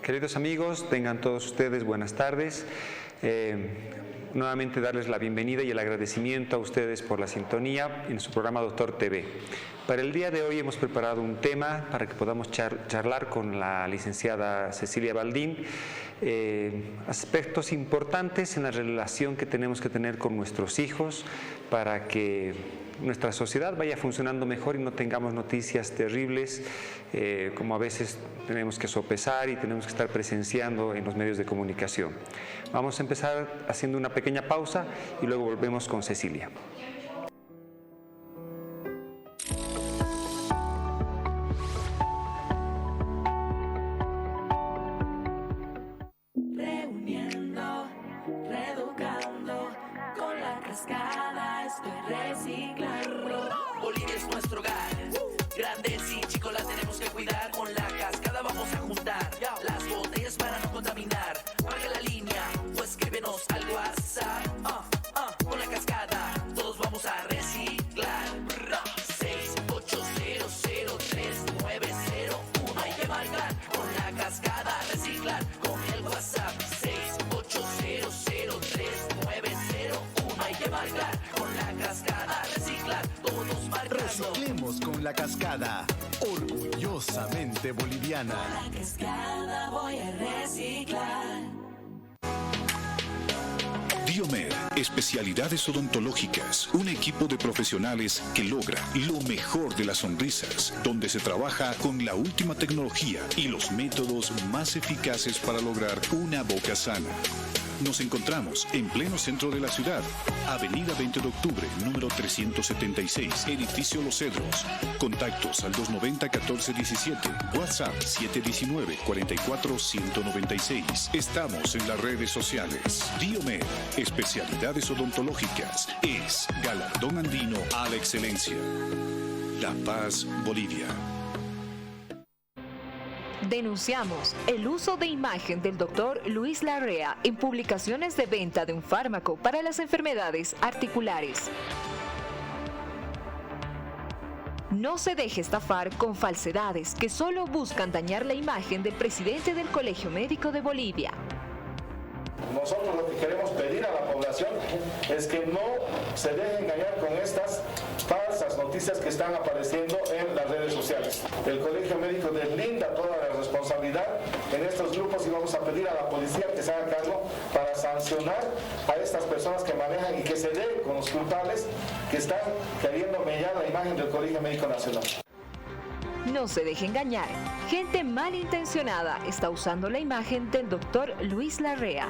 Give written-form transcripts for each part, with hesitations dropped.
Queridos amigos, tengan todos ustedes buenas tardes. Nuevamente darles la bienvenida y el agradecimiento a ustedes por la sintonía en su programa Doctor TV. Para el día de hoy hemos preparado un tema para que podamos charlar con la licenciada Cecilia Baldín, aspectos importantes en la relación que tenemos que tener con nuestros hijos para que nuestra sociedad vaya funcionando mejor y no tengamos noticias terribles como a veces tenemos que sopesar y tenemos que estar presenciando en los medios de comunicación. Vamos a empezar haciendo una pequeña pausa y luego volvemos con Cecilia. Reuniendo, reeducando, con la cascada estoy reciclando. Bolivia es nuestro hogar, grandes y chicos la tenemos que cuidar. Con la cascada vamos a juntar las botellas para no contaminar. Marca la línea o escríbenos al WhatsApp. Con la cascada todos vamos a reciclar. 680039901 hay que marcar. Con la cascada reciclar con el WhatsApp. 680039901 hay que marcar. Con la cascada reciclar todos marcando. Reciclemos con la cascada, orgullosamente boliviana. Con la cascada voy a reciclar. Diomed, especialidades odontológicas, un equipo de profesionales que logra lo mejor de las sonrisas, donde se trabaja con la última tecnología y los métodos más eficaces para lograr una boca sana. Nos encontramos en pleno centro de la ciudad, Avenida 20 de Octubre, número 376, Edificio Los Cedros. Contactos al 290-1417, WhatsApp 719-44-196. Estamos en las redes sociales. Diomed, especialidades odontológicas, es galardón andino a la excelencia. La Paz, Bolivia. Denunciamos el uso de imagen del Dr. Luis Larrea en publicaciones de venta de un fármaco para las enfermedades articulares. No se deje estafar con falsedades que solo buscan dañar la imagen del presidente del Colegio Médico de Bolivia. Nosotros lo que queremos pedir a la población es que no se deje engañar con estas falsas noticias que están apareciendo en las redes sociales. El Colegio Médico deslinda toda la responsabilidad en estos grupos y vamos a pedir a la policía que se haga cargo para sancionar a estas personas que manejan y que se den con los culpables que están queriendo mellar la imagen del Colegio Médico Nacional. No se deje engañar. Gente malintencionada está usando la imagen del Dr. Luis Larrea.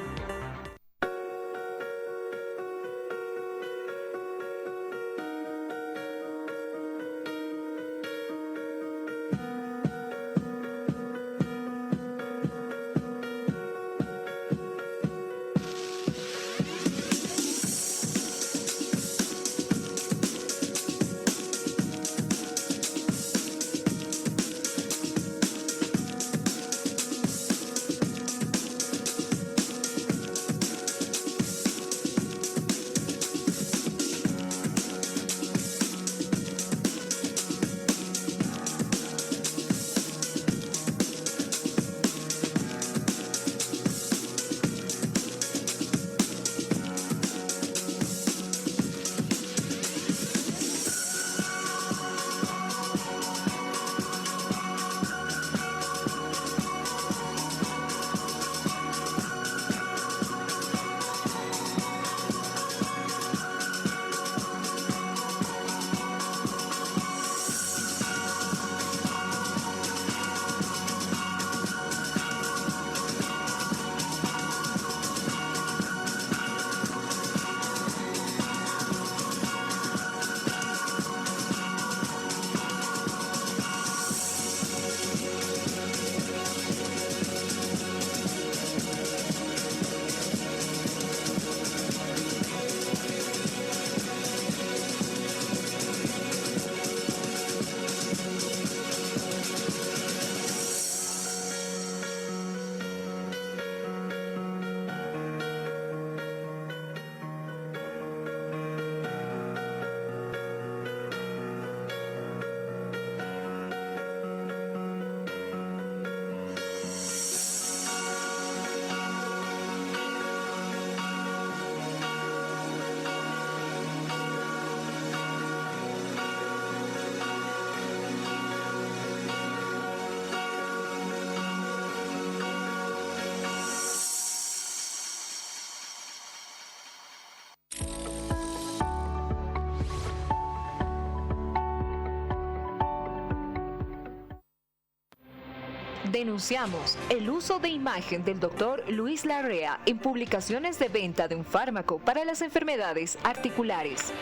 Denunciamos el uso de imagen del doctor Luis Larrea en publicaciones de venta de un fármaco para las enfermedades articulares.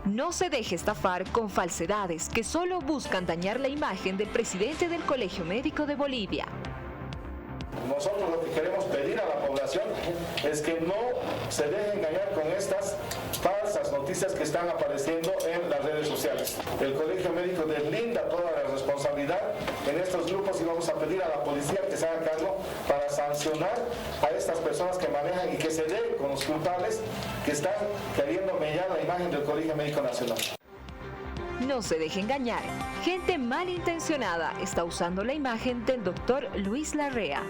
No se deje estafar con falsedades que solo buscan dañar la imagen del presidente del Colegio Médico de Bolivia. Nosotros lo que queremos pedir a la población es que no se deje engañar con estas falsas noticias que están apareciendo en las redes sociales. El Colegio Médico deslinda toda la responsabilidad en estos grupos y vamos a pedir a la policía que se haga cargo para sancionar a estas personas que manejan y que se den con los culpables que están queriendo mellar la imagen del Colegio Médico Nacional. No se deje engañar. Gente malintencionada está usando la imagen del doctor Luis Larrea.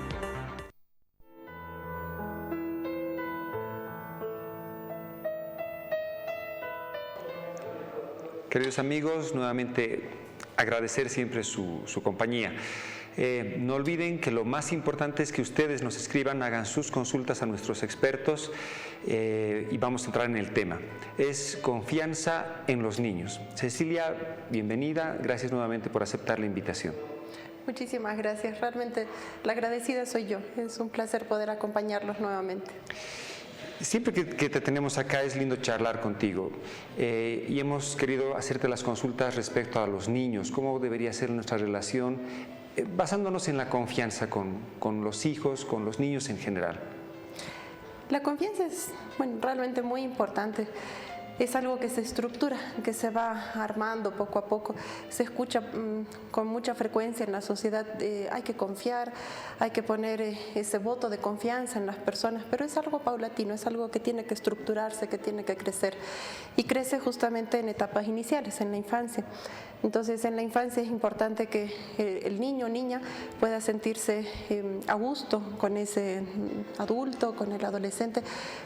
Queridos amigos, nuevamente agradecer siempre su compañía. No olviden que lo más importante es que ustedes nos escriban, hagan sus consultas a nuestros expertos y vamos a entrar en el tema. Es confianza en los niños. Cecilia, bienvenida. Gracias nuevamente por aceptar la invitación. Muchísimas gracias. Realmente la agradecida soy yo. Es un placer poder acompañarlos nuevamente. Siempre que te tenemos acá es lindo charlar contigo y hemos querido hacerte las consultas respecto a los niños, cómo debería ser nuestra relación, basándonos en la confianza con los hijos, con los niños en general. La confianza es realmente muy importante. Es algo que se estructura, que se va armando poco a poco. Se escucha con mucha frecuencia en la sociedad, hay que confiar, hay que poner ese voto de confianza en las personas, pero es algo paulatino, es algo que tiene que estructurarse, que tiene que crecer. Y crece justamente en etapas iniciales, en la infancia. Entonces, en la infancia es importante que el niño o niña pueda sentirse a gusto con ese adulto, con el adolescente,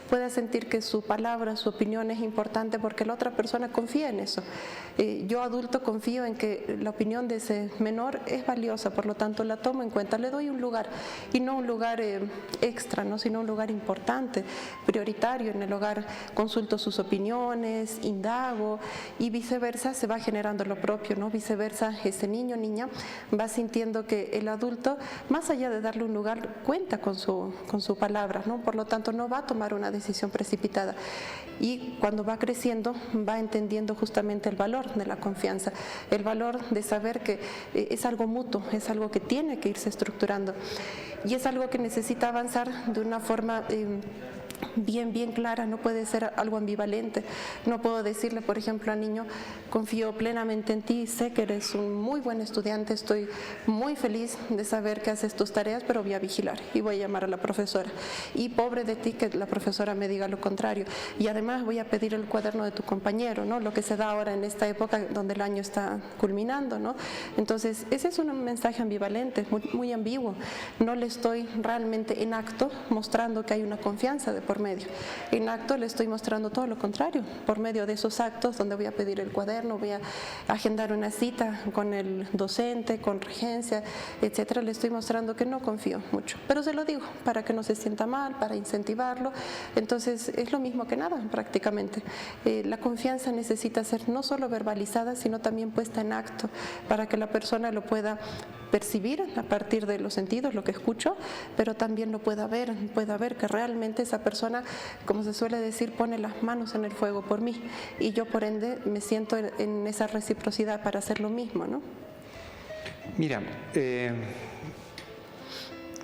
pueda sentir que su palabra, su opinión es importante porque la otra persona confía en eso. Yo adulto confío en que la opinión de ese menor es valiosa, por lo tanto la tomo en cuenta, le doy un lugar y no un lugar extra, ¿no? Sino un lugar importante, prioritario en el hogar. Consulto sus opiniones, indago y viceversa, se va generando lo propio, ¿no? Viceversa, ese niño o niña va sintiendo que el adulto, más allá de darle un lugar, cuenta con su palabra, ¿no? Por lo tanto no va a tomar una decisión precipitada y cuando va creciendo va entendiendo justamente el valor de la confianza, el valor de saber que es algo mutuo, es algo que tiene que irse estructurando y es algo que necesita avanzar de una forma bien clara, no puede ser algo ambivalente. No puedo decirle, por ejemplo, al niño, confío plenamente en ti, sé que eres un muy buen estudiante, estoy muy feliz de saber que haces tus tareas, pero voy a vigilar y voy a llamar a la profesora. Y pobre de ti que la profesora me diga lo contrario. Y además voy a pedir el cuaderno de tu compañero, ¿no? Lo que se da ahora en esta época donde el año está culminando, ¿no? Entonces, ese es un mensaje ambivalente, muy ambiguo. No le estoy realmente en acto mostrando que hay una confianza de por medio. En acto le estoy mostrando todo lo contrario, por medio de esos actos donde voy a pedir el cuaderno, voy a agendar una cita con el docente, con regencia, etcétera, le estoy mostrando que no confío mucho, pero se lo digo para que no se sienta mal, para incentivarlo. Entonces es lo mismo que nada prácticamente. La confianza necesita ser no solo verbalizada, sino también puesta en acto para que la persona lo pueda percibir a partir de los sentidos, lo que escucho, pero también lo pueda ver que realmente esa persona, como se suele decir, pone las manos en el fuego por mí y yo por ende me siento en esa reciprocidad para hacer lo mismo, ¿no? Mira,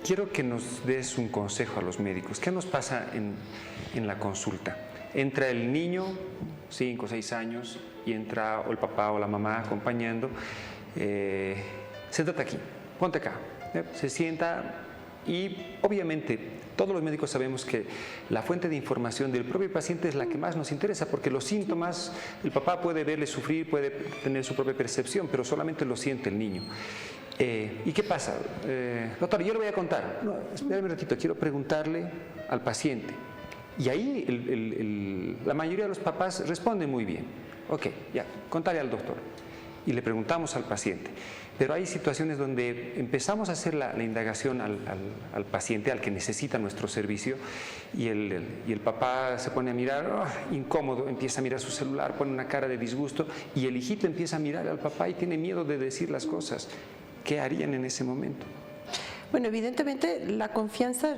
quiero que nos des un consejo a los médicos. ¿Qué nos pasa en la consulta? Entra el niño, 5 o 6 años, y entra o el papá o la mamá acompañando. Siéntate aquí, ponte acá. Se sienta y obviamente todos los médicos sabemos que la fuente de información del propio paciente es la que más nos interesa porque los síntomas, el papá puede verle sufrir, puede tener su propia percepción, pero solamente lo siente el niño. ¿Y qué pasa? Doctor, yo le voy a contar. No, espérame un ratito, quiero preguntarle al paciente. Y ahí la mayoría de los papás responden muy bien. Ok, ya, contale al doctor. y le preguntamos al paciente. Pero hay situaciones donde empezamos a hacer la indagación al paciente, al que necesita nuestro servicio, y el papá se pone a mirar, incómodo, empieza a mirar su celular, pone una cara de disgusto, y el hijito empieza a mirar al papá y tiene miedo de decir las cosas. ¿Qué harían en ese momento? Bueno, evidentemente la confianza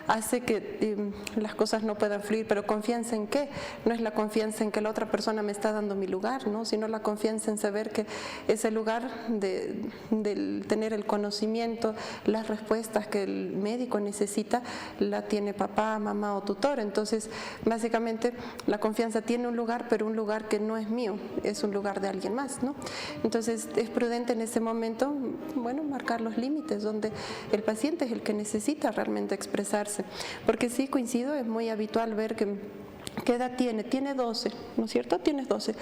hace que las cosas no puedan fluir, pero ¿confianza en qué? No es la confianza en que la otra persona me está dando mi lugar, ¿no? Sino la confianza en saber que ese lugar de tener el conocimiento, las respuestas que el médico necesita, la tiene papá, mamá o tutor. Entonces, básicamente, la confianza tiene un lugar, pero un lugar que no es mío, es un lugar de alguien más, ¿no? Entonces, es prudente en ese momento, bueno, marcar los límites, donde el paciente es el que necesita realmente expresarse, porque sí coincido, es muy habitual ver que ¿qué edad tiene? Tiene 12, ¿no es cierto? Tienes 12.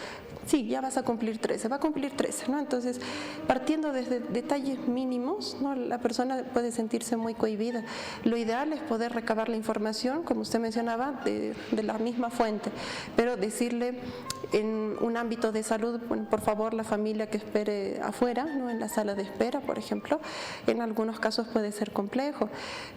Sí, ya vas a cumplir 13, va a cumplir 13, ¿no? Entonces, partiendo desde detalles mínimos, ¿no? La persona puede sentirse muy cohibida. Lo ideal es poder recabar la información, como usted mencionaba, de la misma fuente, pero decirle en un ámbito de salud, bueno, por favor, la familia que espere afuera, ¿no? En la sala de espera, por ejemplo. En algunos casos puede ser complejo,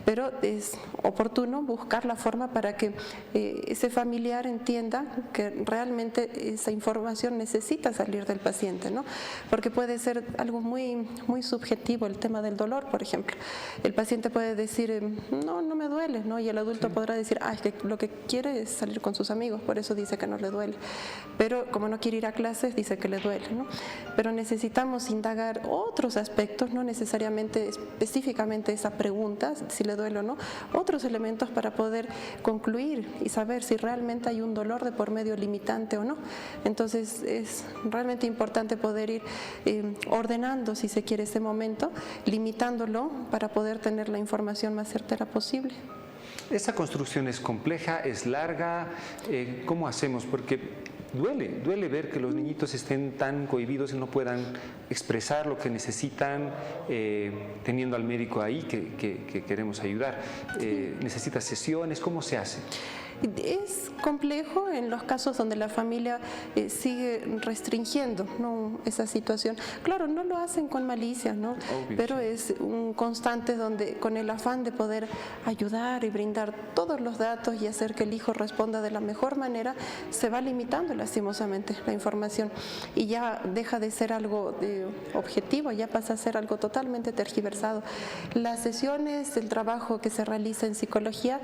pero es oportuno buscar la forma para que ese familiar entienda que realmente esa información necesita salir del paciente, ¿no? Porque puede ser algo muy, muy subjetivo el tema del dolor, por ejemplo. El paciente puede decir, no me duele, ¿no? Y el adulto podrá decir, es que lo que quiere es salir con sus amigos, por eso dice que no le duele. Pero como no quiere ir a clases, dice que le duele, ¿no? Pero necesitamos indagar otros aspectos, no necesariamente específicamente esa pregunta, si le duele o no, otros elementos para poder concluir y saber si realmente hay un dolor de por medio limitante o no. Entonces es realmente importante poder ir ordenando, si se quiere, ese momento, limitándolo para poder tener la información más certera posible. Esa construcción es compleja, es larga. ¿Cómo hacemos? Porque duele ver que los niñitos estén tan cohibidos y no puedan expresar lo que necesitan, teniendo al médico ahí que queremos ayudar. ¿Necesita sesiones? ¿Cómo se hace? Es complejo en los casos donde la familia sigue restringiendo, ¿no? Esa situación. Claro, no lo hacen con malicia, ¿no? Obvio, pero sí. Es un constante donde con el afán de poder ayudar y brindar todos los datos y hacer que el hijo responda de la mejor manera, se va limitando lastimosamente la información y ya deja de ser algo objetivo, ya pasa a ser algo totalmente tergiversado. Las sesiones, el trabajo que se realiza en psicología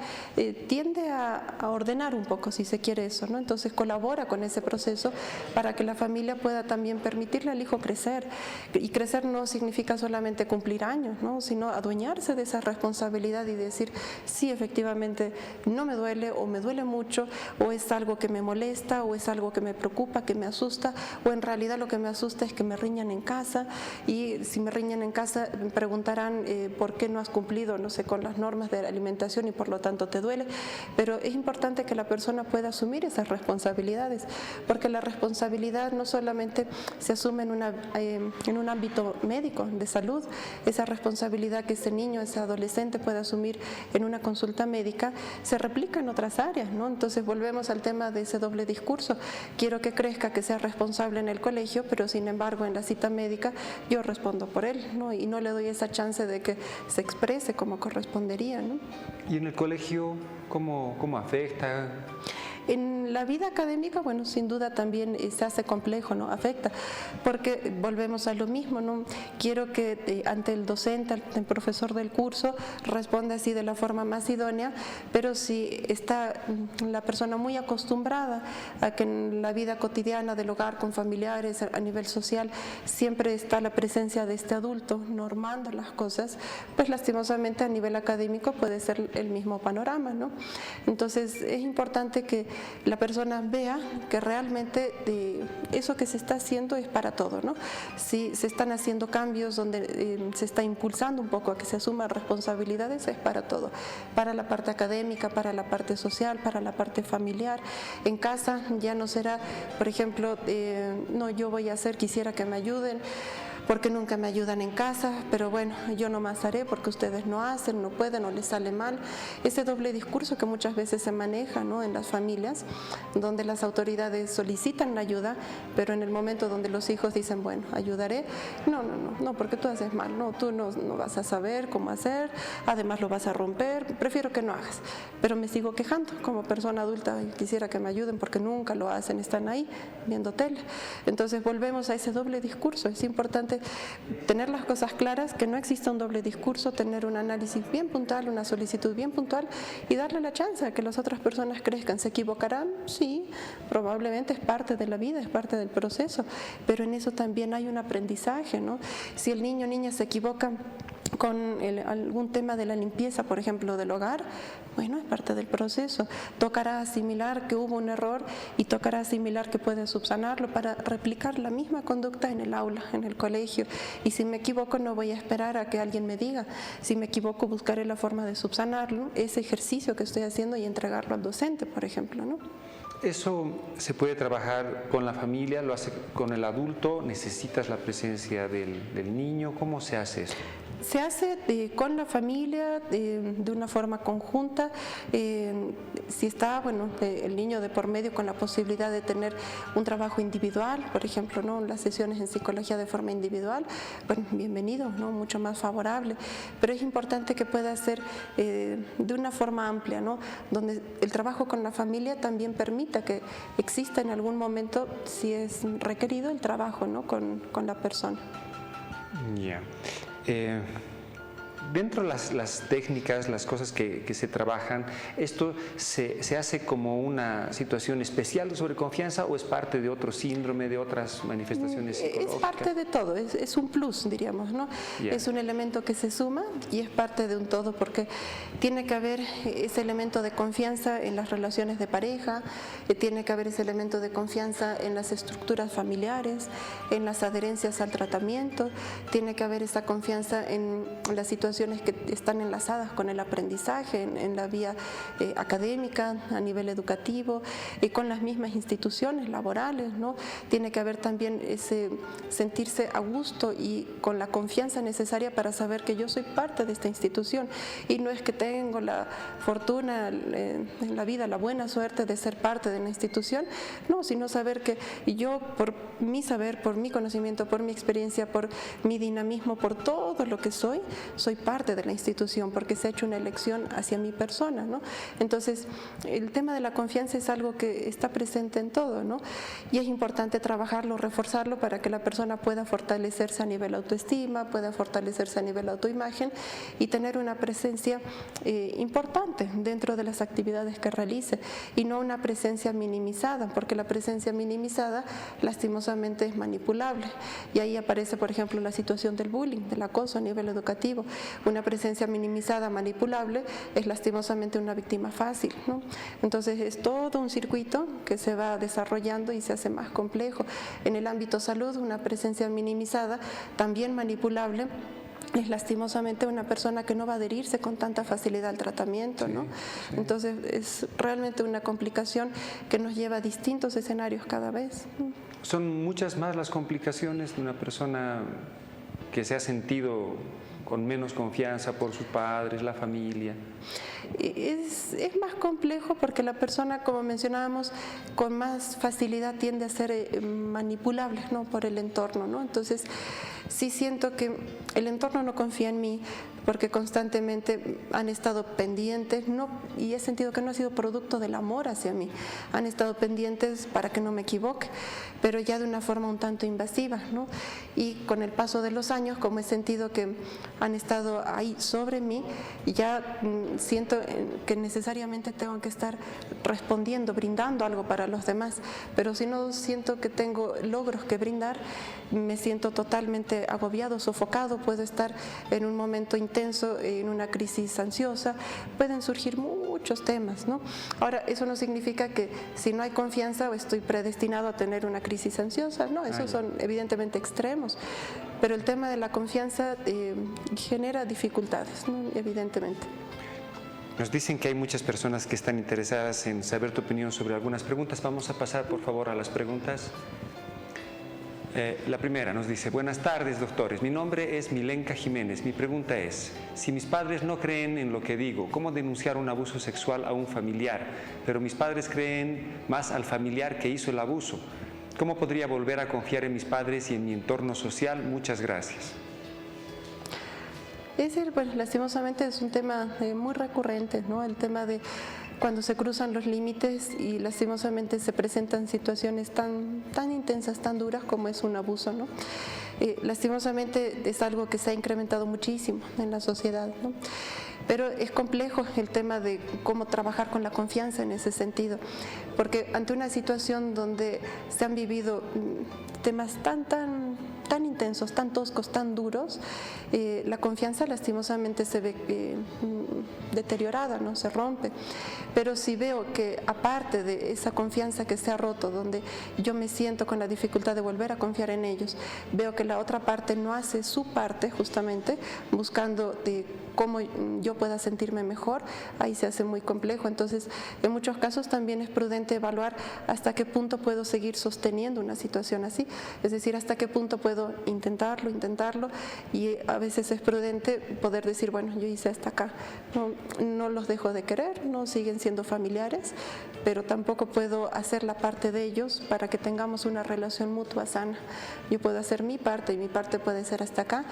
tiende a ordenar un poco, si se quiere eso, ¿no? Entonces colabora con ese proceso para que la familia pueda también permitirle al hijo crecer. Y crecer no significa solamente cumplir años, ¿no? Sino adueñarse de esa responsabilidad y decir, sí, efectivamente, no me duele o me duele mucho, o es algo que me molesta, o es algo que me preocupa, que me asusta, o en realidad lo que me asusta es que me riñan en casa, y si me riñan en casa me preguntarán por qué no has cumplido, no sé, con las normas de la alimentación y por lo tanto te duele. Pero es importante que la persona pueda asumir esas responsabilidades, porque la responsabilidad no solamente se asume en un ámbito médico, de salud, esa responsabilidad que ese niño, ese adolescente puede asumir en una consulta médica, se replica en otras áreas, ¿no? Entonces volvemos al tema de ese doble discurso. Quiero que crezca, que sea responsable en el colegio, pero sin embargo en la cita médica yo respondo por él, ¿no? Y no le doy esa chance de que se exprese como correspondería, ¿no? ¿Y en el colegio cómo afecta? En la vida académica, bueno, sin duda también se hace complejo, ¿no? Afecta, porque volvemos a lo mismo, ¿no? Quiero que ante el docente, ante el profesor del curso, responda así de la forma más idónea, pero si está la persona muy acostumbrada a que en la vida cotidiana del hogar, con familiares, a nivel social, siempre está la presencia de este adulto normando las cosas, pues lastimosamente a nivel académico puede ser el mismo panorama, ¿no? Entonces es importante que la persona vea que realmente eso que se está haciendo es para todo, ¿no? Si se están haciendo cambios donde se está impulsando un poco a que se asuman responsabilidades, es para todo, para la parte académica, para la parte social, para la parte familiar. En casa ya no será, por ejemplo, no, yo voy a hacer, quisiera que me ayuden. porque nunca me ayudan en casa, pero bueno, yo nomás haré porque ustedes no hacen, no pueden o les sale mal. Ese doble discurso que muchas veces se maneja, ¿no?, en las familias, donde las autoridades solicitan la ayuda, pero en el momento donde los hijos dicen, bueno, ayudaré, no, porque tú haces mal, no, tú no vas a saber cómo hacer, además lo vas a romper, prefiero que no hagas. Pero me sigo quejando como persona adulta y quisiera que me ayuden porque nunca lo hacen, están ahí viendo tele. Entonces volvemos a ese doble discurso. Es importante tener las cosas claras, que no exista un doble discurso, tener un análisis bien puntual, una solicitud bien puntual y darle la chance a que las otras personas crezcan. ¿Se equivocarán? Sí, probablemente es parte de la vida, es parte del proceso, pero en eso también hay un aprendizaje, ¿no? Si el niño o niña se equivoca con algún tema de la limpieza, por ejemplo, del hogar, bueno, es parte del proceso. Tocará asimilar que hubo un error y tocará asimilar que puede subsanarlo para replicar la misma conducta en el aula, en el colegio. Y si me equivoco, no voy a esperar a que alguien me diga. Si me equivoco, buscaré la forma de subsanarlo, ese ejercicio que estoy haciendo, y entregarlo al docente, por ejemplo, ¿no? ¿Eso se puede trabajar con la familia? ¿Lo hace con el adulto? ¿Necesitas la presencia del niño? ¿Cómo se hace eso? Se hace con la familia de una forma conjunta, si está el niño de por medio, con la posibilidad de tener un trabajo individual, por ejemplo, ¿no?, las sesiones en psicología de forma individual, bueno, bienvenido, ¿no?, mucho más favorable, pero es importante que pueda ser de una forma amplia, ¿no?, donde el trabajo con la familia también permita que exista en algún momento, si es requerido, el trabajo, ¿no?, con la persona. Ya. Dentro de las técnicas, las cosas que se trabajan, ¿esto se hace como una situación especial de sobreconfianza o es parte de otro síndrome, de otras manifestaciones psicológicas? Es parte de todo, es un plus, diríamos, ¿no? Yeah. Es un elemento que se suma y es parte de un todo, porque tiene que haber ese elemento de confianza en las relaciones de pareja, tiene que haber ese elemento de confianza en las estructuras familiares, en las adherencias al tratamiento, tiene que haber esa confianza en las situaciones que están enlazadas con el aprendizaje en la vía académica, a nivel educativo, y con las mismas instituciones laborales, ¿no? Tiene que haber también ese sentirse a gusto y con la confianza necesaria para saber que yo soy parte de esta institución, y no es que tengo la fortuna en la vida, la buena suerte de ser parte de la institución, no, sino saber que yo, por mi saber, por mi conocimiento, por mi experiencia, por mi dinamismo, por todo lo que soy parte de la institución, porque se ha hecho una elección hacia mi persona, ¿no? Entonces, el tema de la confianza es algo que está presente en todo, ¿no? Y es importante trabajarlo, reforzarlo para que la persona pueda fortalecerse a nivel autoestima, pueda fortalecerse a nivel autoimagen y tener una presencia importante dentro de las actividades que realice, y no una presencia minimizada, porque la presencia minimizada lastimosamente es manipulable, y ahí aparece, por ejemplo, la situación del bullying, del acoso a nivel educativo. Una presencia minimizada, manipulable, es lastimosamente una víctima fácil, ¿no? Entonces es todo un circuito que se va desarrollando y se hace más complejo. En el ámbito salud, una presencia minimizada, también manipulable, es lastimosamente una persona que no va a adherirse con tanta facilidad al tratamiento, ¿no? Sí. Entonces es realmente una complicación que nos lleva a distintos escenarios cada vez. ¿Son muchas más las complicaciones de una persona que se ha sentido con menos confianza por sus padres, la familia? Es más complejo porque la persona, como mencionábamos, con más facilidad tiende a ser manipulable, ¿no?, por el entorno, ¿no? Entonces, sí siento que el entorno no confía en mí porque constantemente han estado pendientes, y he sentido que no ha sido producto del amor hacia mí. Han estado pendientes para que no me equivoque, pero ya de una forma un tanto invasiva, ¿no? Y con el paso de los años, como he sentido que han estado ahí sobre mí, ya siento que necesariamente tengo que estar respondiendo, brindando algo para los demás, pero si no siento que tengo logros que brindar, me siento totalmente agobiado, sofocado, puedo estar en un momento intenso, en una crisis ansiosa, pueden surgir muchos temas, ¿no? Ahora, eso no significa que si no hay confianza estoy predestinado a tener una crisis ansiosa, no, esos son evidentemente extremos, pero el tema de la confianza genera dificultades, ¿no?, evidentemente. Nos dicen que hay muchas personas que están interesadas en saber tu opinión sobre algunas preguntas. Vamos a pasar, por favor, a las preguntas. La primera nos dice: buenas tardes, doctores. Mi nombre es Milenka Jiménez. Mi pregunta es: si mis padres no creen en lo que digo, ¿cómo denunciar un abuso sexual a un familiar? Pero mis padres creen más al familiar que hizo el abuso. ¿Cómo podría volver a confiar en mis padres y en mi entorno social? Muchas gracias. Bueno, lastimosamente es un tema muy recurrente, ¿no? El tema de cuando se cruzan los límites y lastimosamente se presentan situaciones tan intensas, tan duras como es un abuso, ¿no? Lastimosamente es algo que se ha incrementado muchísimo en la sociedad, ¿no? Pero es complejo el tema de cómo trabajar con la confianza en ese sentido, porque ante una situación donde se han vivido temas tan intensos, tan toscos, tan duros, la confianza lastimosamente se ve deteriorada, ¿no? Se rompe. Pero si veo que aparte de esa confianza que se ha roto, donde yo me siento con la dificultad de volver a confiar en ellos, veo que la otra parte no hace su parte justamente, buscando de cómo yo pueda sentirme mejor, ahí se hace muy complejo. Entonces, en muchos casos también es prudente evaluar hasta qué punto puedo seguir sosteniendo una situación así, es decir, hasta qué punto puedo intentarlo, y a veces es prudente poder decir, bueno, yo hice hasta acá, no los dejo de querer, no siguen siendo familiares, pero tampoco puedo hacer la parte de ellos para que tengamos una relación mutua sana. Yo puedo hacer mi parte y mi parte puede ser hasta acá,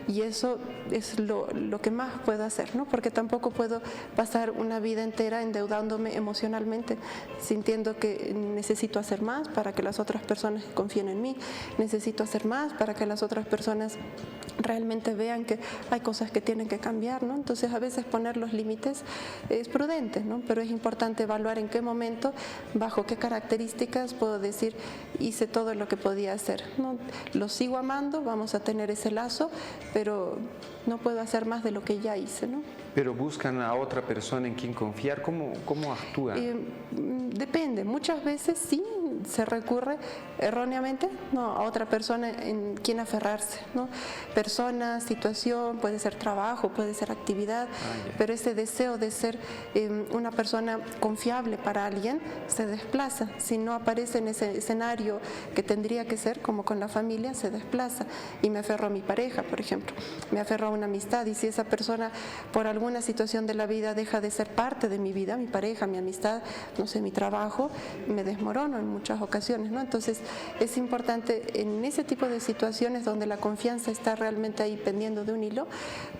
y eso es lo que más puedo hacer, ¿no? Porque tampoco puedo pasar una vida entera endeudándome emocionalmente, sintiendo que necesito hacer más para que las otras personas confíen en mí, necesito hacer más para que las otras personas realmente vean que hay cosas que tienen que cambiar, ¿no? Entonces a veces poner los límites es prudente, ¿no? Pero es importante evaluar en qué momento, bajo qué características puedo decir hice todo lo que podía hacer, ¿no? Lo sigo amando, vamos a tener ese lazo, pero no puedo hacer más de lo que ya hice, ¿no? Pero buscan a otra persona en quien confiar. ¿Cómo actúan? Depende. Muchas veces sí se recurre erróneamente, ¿no?, a otra persona en quien aferrarse, ¿no? Persona, situación, puede ser trabajo, puede ser actividad, pero ese deseo de ser una persona confiable para alguien se desplaza. Si no aparece en ese escenario que tendría que ser, como con la familia, se desplaza. Y me aferro a mi pareja, por ejemplo, me aferro a una amistad, y si esa persona por alguna situación de la vida deja de ser parte de mi vida, mi pareja, mi amistad, no sé, mi trabajo, me desmorono en muchas ocasiones, ¿no? Entonces es importante en ese tipo de situaciones donde la confianza está realmente ahí pendiendo de un hilo,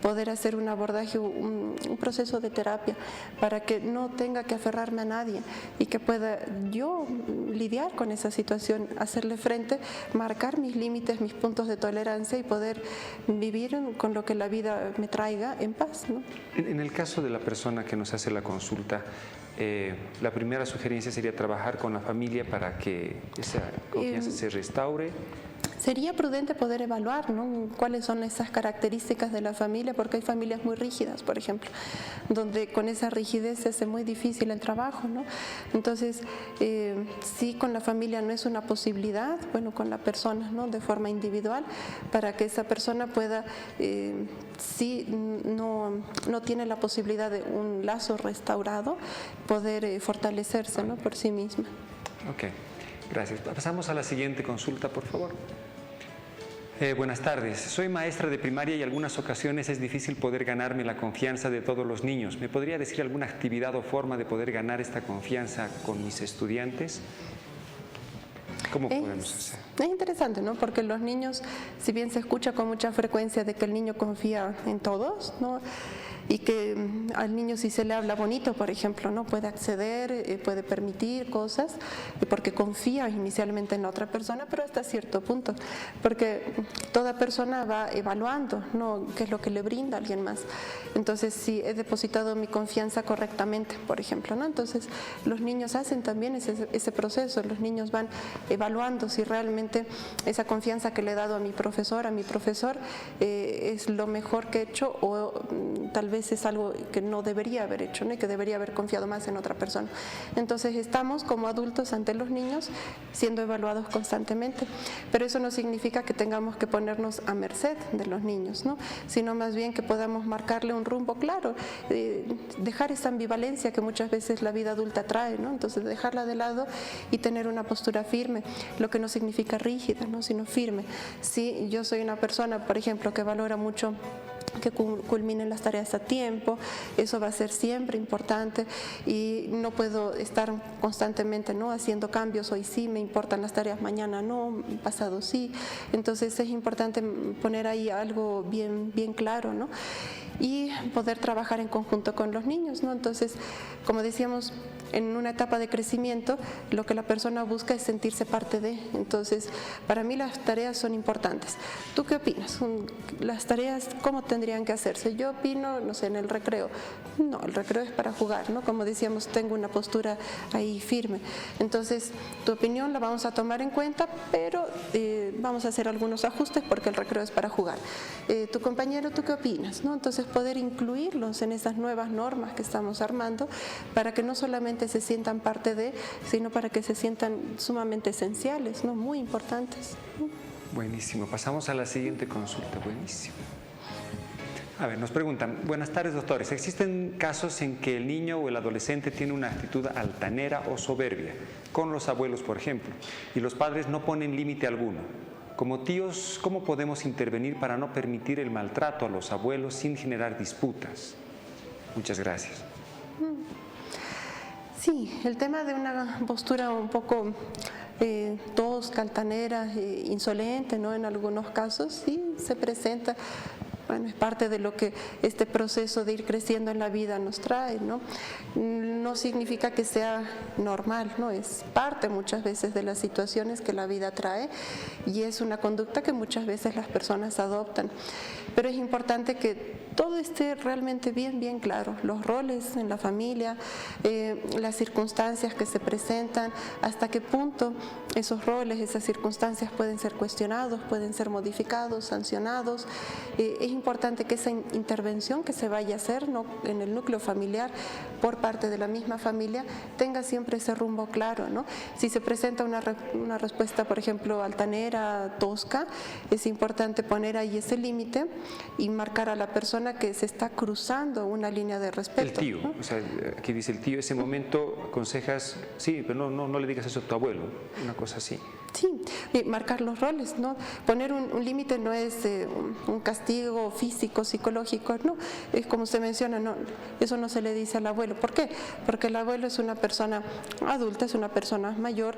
poder hacer un abordaje, un proceso de terapia para que no tenga que aferrarme a nadie y que pueda yo lidiar con esa situación, hacerle frente, marcar mis límites, mis puntos de tolerancia y poder vivir con lo que la vida me traiga en paz, ¿no? En el caso de la persona que nos hace la consulta, la primera sugerencia sería trabajar con la familia para que esa confianza se restaure. Sería prudente poder evaluar, ¿no?, cuáles son esas características de la familia, porque hay familias muy rígidas, por ejemplo, donde con esa rigidez se hace muy difícil el trabajo, ¿no? Entonces, si con la familia no es una posibilidad, bueno, con la persona, ¿no?, de forma individual, para que esa persona pueda, si no tiene la posibilidad de un lazo restaurado, poder fortalecerse, ¿no?, por sí misma. Ok, gracias. Pasamos a la siguiente consulta, por favor. Buenas tardes. Soy maestra de primaria y algunas ocasiones es difícil poder ganarme la confianza de todos los niños. ¿Me podría decir alguna actividad o forma de poder ganar esta confianza con mis estudiantes? ¿Cómo podemos hacer? Es interesante, ¿no? Porque los niños, si bien se escucha con mucha frecuencia de que el niño confía en todos, ¿no?, y que al niño, si se le habla bonito, por ejemplo, ¿no?, puede acceder, puede permitir cosas, porque confía inicialmente en la otra persona, pero hasta cierto punto, porque toda persona va evaluando, ¿no?, qué es lo que le brinda a alguien más. Entonces, si he depositado mi confianza correctamente, por ejemplo, ¿no?, entonces los niños hacen también ese proceso, los niños van evaluando si realmente esa confianza que le he dado a mi profesor, es lo mejor que he hecho, o tal vez vez es algo que no debería haber hecho, ¿no? Y que debería haber confiado más en otra persona. Entonces estamos como adultos ante los niños siendo evaluados constantemente, pero eso no significa que tengamos que ponernos a merced de los niños, ¿no? Sino más bien que podamos marcarle un rumbo claro, dejar esa ambivalencia que muchas veces la vida adulta trae, ¿no? Entonces dejarla de lado y tener una postura firme, lo que no significa rígida, ¿no? Sino firme. Si yo soy una persona, por ejemplo, que valora mucho que culminen las tareas a tiempo, eso va a ser siempre importante y no puedo estar constantemente, ¿no?, haciendo cambios, hoy sí me importan las tareas, mañana no, pasado sí. Entonces es importante poner ahí algo bien claro, ¿no? Y poder trabajar en conjunto con los niños, ¿no? Entonces, como decíamos, en una etapa de crecimiento, lo que la persona busca es sentirse parte de. Entonces, para mí las tareas son importantes. ¿Tú qué opinas? Las tareas, ¿cómo tendrían que hacerse? Yo opino, no sé, en el recreo. No, el recreo es para jugar, ¿no? Como decíamos, tengo una postura ahí firme. Entonces, tu opinión la vamos a tomar en cuenta, pero vamos a hacer algunos ajustes porque el recreo es para jugar. Tu compañero, ¿tú qué opinas? ¿No? Entonces, poder incluirlos en esas nuevas normas que estamos armando para que no solamente se sientan parte de, sino para que se sientan sumamente esenciales, ¿no? Muy importantes. Buenísimo. Pasamos a la siguiente consulta. Buenísimo. A ver, nos preguntan, buenas tardes, doctores. ¿Existen casos en que el niño o el adolescente tiene una actitud altanera o soberbia, con los abuelos, por ejemplo, y los padres no ponen límite alguno? Como tíos, ¿cómo podemos intervenir para no permitir el maltrato a los abuelos sin generar disputas? Muchas gracias. Sí, el tema de una postura un poco tosca, altanera, insolente, ¿no? En algunos casos sí se presenta. Bueno, es parte de lo que este proceso de ir creciendo en la vida nos trae, ¿no? No significa que sea normal, ¿no? Es parte muchas veces de las situaciones que la vida trae y es una conducta que muchas veces las personas adoptan. Pero es importante que todo esté realmente bien claro, los roles en la familia, las circunstancias que se presentan, hasta qué punto esos roles, esas circunstancias pueden ser cuestionados, pueden ser modificados, sancionados. Es importante que esa intervención que se vaya a hacer, ¿no?, en el núcleo familiar por parte de la misma familia tenga siempre ese rumbo claro, ¿no? Si se presenta una respuesta, por ejemplo, altanera, tosca, es importante poner ahí ese límite y marcar a la persona que se está cruzando una línea de respeto. El tío, ¿no? O sea, aquí dice el tío, ese momento aconsejas, sí, pero no le digas eso a tu abuelo, una cosa así. Sí, marcar los roles, ¿no? Poner un límite no es un castigo físico, psicológico, no, es como usted menciona, no, eso no se le dice al abuelo. ¿Por qué? Porque el abuelo es una persona adulta, es una persona mayor,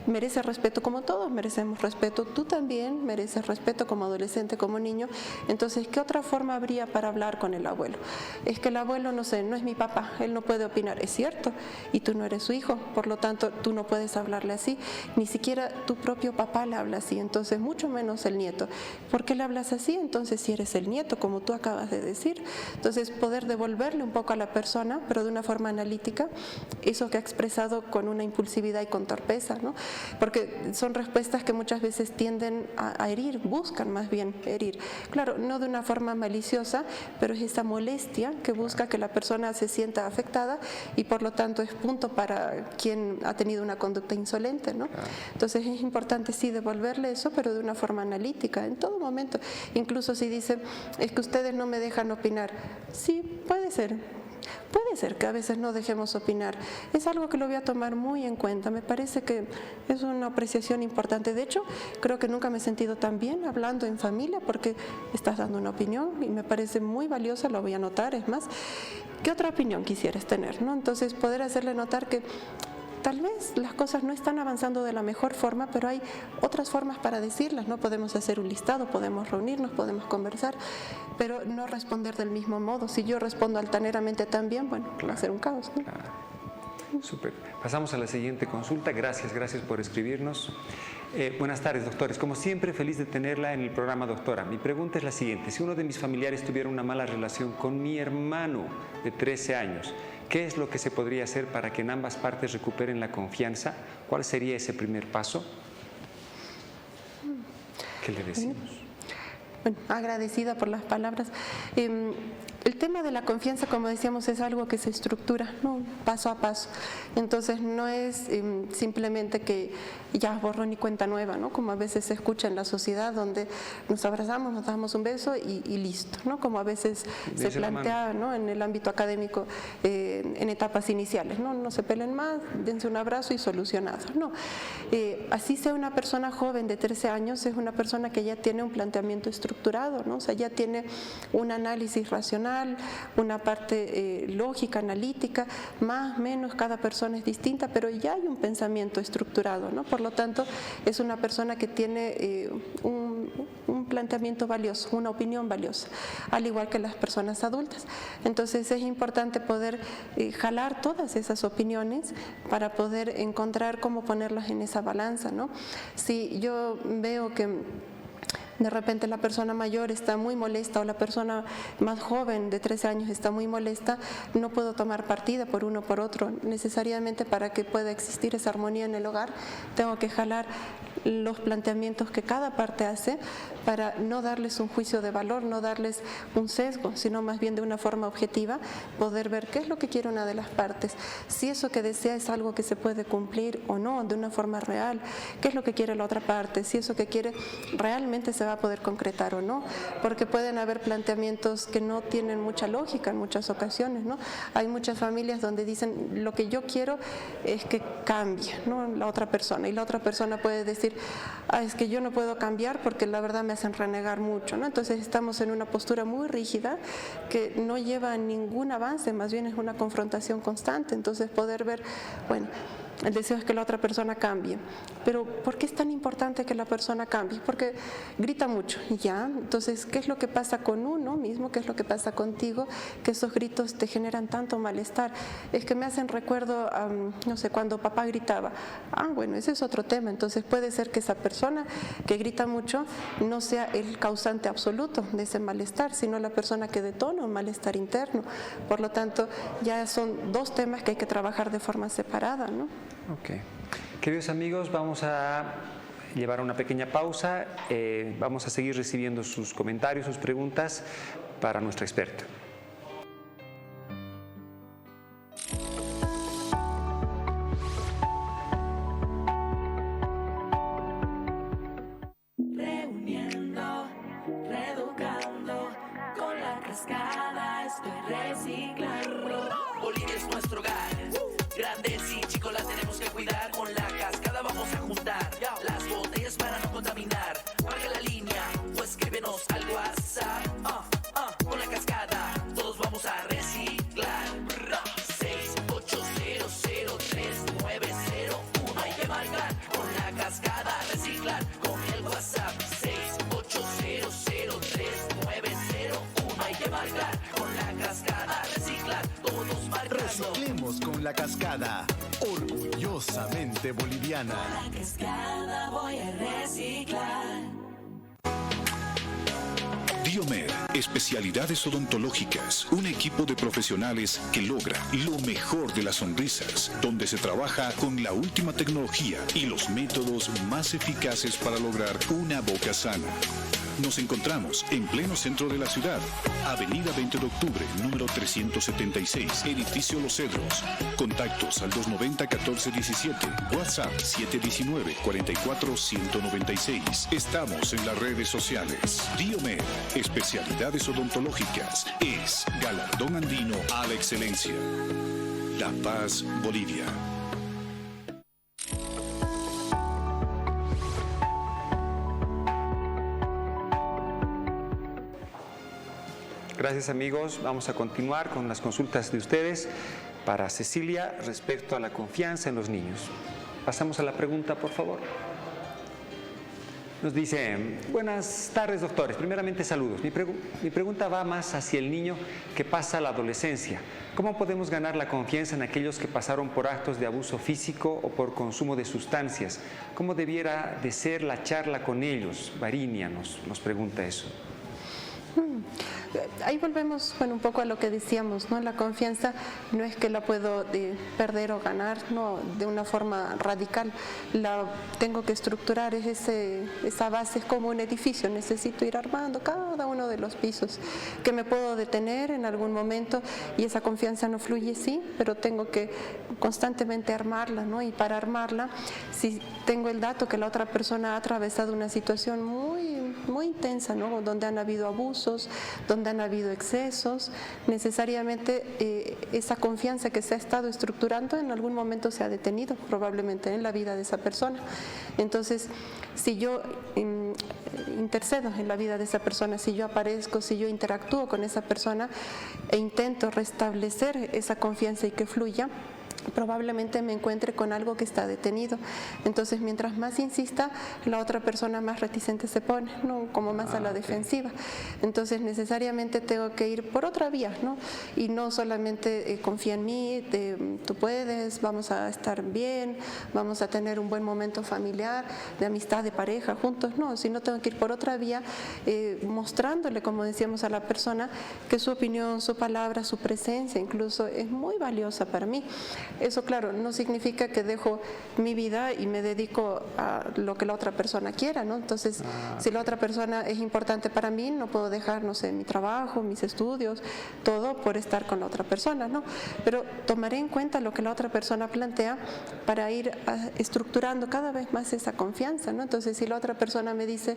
merece respeto como todos merecemos respeto, tú también mereces respeto como adolescente, como niño. Entonces, ¿qué otra forma habría para hablar con el abuelo? Es que el abuelo, no sé, no es mi papá, él no puede opinar, es cierto, y tú no eres su hijo, por lo tanto, tú no puedes hablarle así, ni siquiera tu propio papá le habla así, entonces mucho menos el nieto. ¿Por qué le hablas así? Entonces si eres el nieto, como tú acabas de decir. Entonces poder devolverle un poco a la persona, pero de una forma analítica, eso que ha expresado con una impulsividad y con torpeza, ¿no? Porque son respuestas que muchas veces tienden a herir, buscan más bien herir. Claro, no de una forma maliciosa, pero es esa molestia que busca que la persona se sienta afectada y por lo tanto es punto para quien ha tenido una conducta insolente, ¿no? Entonces es importante sí devolverle eso, pero de una forma analítica, en todo momento. Incluso si dice, es que ustedes no me dejan opinar. Sí, puede ser. Puede ser que a veces no dejemos opinar. Es algo que lo voy a tomar muy en cuenta. Me parece que es una apreciación importante. De hecho, creo que nunca me he sentido tan bien hablando en familia porque estás dando una opinión y me parece muy valiosa, lo voy a anotar. Es más, ¿qué otra opinión quisieras tener, ¿no? Entonces, poder hacerle notar que tal vez las cosas no están avanzando de la mejor forma, pero hay otras formas para decirlas, ¿no? Podemos hacer un listado, podemos reunirnos, podemos conversar, pero no responder del mismo modo. Si yo respondo altaneramente también, bueno, va a ser un caos, ¿no? Claro. Súper. Pasamos a la siguiente consulta. Gracias por escribirnos. Buenas tardes, doctores. Como siempre, feliz de tenerla en el programa, doctora. Mi pregunta es la siguiente. Si uno de mis familiares tuviera una mala relación con mi hermano de 13 años, ¿qué es lo que se podría hacer para que en ambas partes recuperen la confianza? ¿Cuál sería ese primer paso? ¿Qué le decimos? Bueno, agradecida por las palabras. El El tema de la confianza, como decíamos, es algo que se estructura, ¿no? Paso a paso. Entonces no es simplemente que ya borrón y cuenta nueva, ¿no? Como a veces se escucha en la sociedad, donde nos abrazamos, nos damos un beso y listo, ¿no? Como a veces se plantea, ¿no? En el ámbito académico en etapas iniciales, ¿no? No se peleen más, dense un abrazo y solucionado, ¿no? Así sea una persona joven de 13 años, es una persona que ya tiene un planteamiento estructurado, ¿no? O sea, ya tiene un análisis racional, una parte lógica, analítica, más o menos cada persona es distinta, pero ya hay un pensamiento estructurado, ¿no? Por lo tanto, es una persona que tiene un planteamiento valioso, una opinión valiosa, al igual que las personas adultas. Entonces es importante poder jalar todas esas opiniones para poder encontrar cómo ponerlas en esa balanza, ¿no? Si yo veo que de repente la persona mayor está muy molesta o la persona más joven de 13 años está muy molesta, no puedo tomar partida por uno o por otro. Necesariamente, para que pueda existir esa armonía en el hogar, tengo que jalar los planteamientos que cada parte hace para no darles un juicio de valor, no darles un sesgo, sino más bien de una forma objetiva poder ver qué es lo que quiere una de las partes, si eso que desea es algo que se puede cumplir o no, de una forma real, qué es lo que quiere la otra parte, si eso que quiere realmente se va a poder concretar o no, porque pueden haber planteamientos que no tienen mucha lógica en muchas ocasiones, ¿no? Hay muchas familias donde dicen, lo que yo quiero es que cambie, ¿no? La otra persona, y la otra persona puede decir, es que yo no puedo cambiar porque la verdad me hacen renegar mucho, ¿no? Entonces estamos en una postura muy rígida que no lleva a ningún avance, más bien es una confrontación constante. Entonces poder ver, bueno, el deseo es que la otra persona cambie, pero ¿por qué es tan importante que la persona cambie? Porque grita mucho, ¿ya? Entonces, ¿qué es lo que pasa con uno mismo? ¿Qué es lo que pasa contigo? Que esos gritos te generan tanto malestar. Es que me hacen recuerdo, no sé, cuando papá gritaba. Bueno, ese es otro tema. Entonces puede ser que esa persona que grita mucho no sea el causante absoluto de ese malestar, sino la persona que detona un malestar interno. Por lo tanto, ya son dos temas que hay que trabajar de forma separada, ¿no? Ok. Queridos amigos, vamos a llevar una pequeña pausa. Vamos a seguir recibiendo sus comentarios, sus preguntas para nuestra experta. Reuniendo, reeducando, con la cascada estoy reciclando. Bolivia es nuestro hogar. Grandes y chicos la tenemos que cuidar. Con la cascada vamos a juntar las botellas para no contaminar. Marca la línea o escríbenos al WhatsApp. Con la cascada todos vamos a reciclar. 6800390. Hay que marcar con la cascada, reciclar con el WhatsApp. 6800390. Hay que marcar con la cascada, reciclar todos marcando. Reciclemos con la cascada, orgullosamente boliviana. Con la cascada voy a reciclar. Diomed, especialidades odontológicas, un equipo de profesionales que logra lo mejor de las sonrisas, donde se trabaja con la última tecnología y los métodos más eficaces para lograr una boca sana. Nos encontramos en pleno centro de la ciudad, Avenida 20 de Octubre, número 376, Edificio Los Cedros. Contactos al 290-1417, WhatsApp 719-44-196. Estamos en las redes sociales. Diomed, especialidades odontológicas, es galardón andino a la excelencia. La Paz, Bolivia. Gracias amigos, vamos a continuar con las consultas de ustedes para Cecilia respecto a la confianza en los niños. Pasamos a la pregunta, por favor. Nos dice, buenas tardes doctores, primeramente saludos. Mi pregunta va más hacia el niño que pasa a la adolescencia. ¿Cómo podemos ganar la confianza en aquellos que pasaron por actos de abuso físico o por consumo de sustancias? ¿Cómo debiera de ser la charla con ellos? Varinia nos pregunta eso. ahí volvemos un poco a lo que decíamos, ¿no? La confianza no es que la puedo perder o ganar, no, de una forma radical. La tengo que estructurar, esa base es como un edificio, necesito ir armando cada uno de los pisos, que me puedo detener en algún momento y esa confianza no fluye, sí, pero tengo que constantemente armarla, ¿no? Y para armarla, si tengo el dato que la otra persona ha atravesado una situación muy intensa, ¿no? Donde han habido abusos, donde han habido excesos, necesariamente esa confianza que se ha estado estructurando en algún momento se ha detenido, probablemente en la vida de esa persona. Entonces, si yo intercedo en la vida de esa persona, si yo aparezco, si yo interactúo con esa persona e intento restablecer esa confianza y que fluya, probablemente me encuentre con algo que está detenido. Entonces, mientras más insista, la otra persona más reticente se pone, ¿no? Como más a la defensiva. Entonces, necesariamente tengo que ir por otra vía, ¿no? Y no solamente confía en mí, tú puedes, vamos a estar bien, vamos a tener un buen momento familiar, de amistad, de pareja, juntos, no, sino tengo que ir por otra vía, mostrándole, como decíamos, a la persona que su opinión, su palabra, su presencia incluso es muy valiosa para mí. Eso, claro, no significa que dejo mi vida y me dedico a lo que la otra persona quiera, ¿no? Entonces, si la otra persona es importante para mí, no puedo dejar, no sé, mi trabajo, mis estudios, todo por estar con la otra persona, ¿no? Pero tomaré en cuenta lo que la otra persona plantea para ir estructurando cada vez más esa confianza, ¿no? Entonces, si la otra persona me dice,